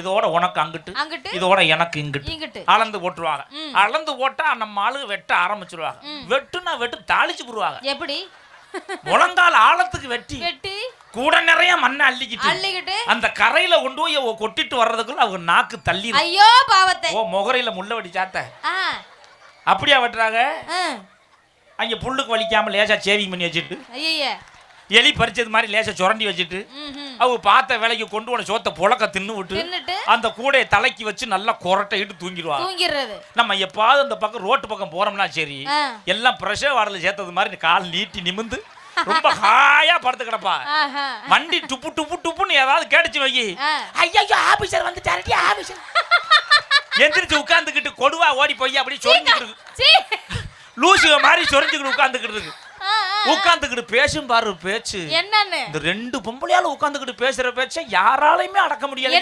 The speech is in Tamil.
இதோட உனக்கு அங்கிட்டு இதோட எனக்கு இங்கிட்டு அளந்து போட்டுருவாங்க. அளந்து போட்டா நம்ம ஆளு வெட்ட ஆரம்பிச்சிருவாங்க. வெட்டுனா வெட்டு தாளிச்சு போடுவாங்க. எப்படி? முழங்கால் ஆழத்துக்கு வெட்டி கூட நிறைய மண்ணை அள்ளிக்கிட்டு அந்த கரையில கொண்டு போய் கொட்டிட்டு வர்றதுக்குள்ள அவங்க நாக்கு தள்ளி. ஐயோ பாவத்தை. ஓ முகரையில முள்ள வடி சாத்த அப்படியா வெட்டுறாங்க. அங்க புல்லுக்கு வலிக்காம லேசா சேவிங் பண்ணி வச்சுட்டு எலி பறிச்சது மாதிரி லேசா சுரண்டி வச்சுட்டு அவங்க பார்த்த வேலைக்கு கொண்டு போன சோத்த புழக்க தின்னு விட்டு அந்த கூடையை தலைக்கு வச்சு நல்லா கொரட்டையிட்டு தூங்கிடுவாங்க. நம்ம எப்பாவது அந்த பக்கம் ரோட்டு பக்கம் போறோம்னா சரி எல்லாம் பிரஷர் வாடல சேர்த்தது மாதிரி கால் நீட்டி நிமிந்து ரொம்ப ஹாயா படுத்து கிடப்பா. வண்டி டுப்பு டுப்பு டுப்புன்னு ஏதாவது கேட்டுச்சு வை, ஐயோ ஆபீசர் வந்துட்டாரு ஆபீசர் எந்திரிச்சு உட்கார்ந்துக்கிட்டு கொடுவா ஓடி போய் அப்படி சொரிஞ்சுக்கிட்டு லூசுக மாதிரி சொரிஞ்சுக்கிட்டு உட்கார்ந்துக்கிட்டு பேசும் பாரு பேச்சு. என்னன்னு இந்த ரெண்டு பொம்பளையால உட்கார்ந்துக்கிட்டு பேசுற பேச்ச யாராலையுமே அடக்க முடியல.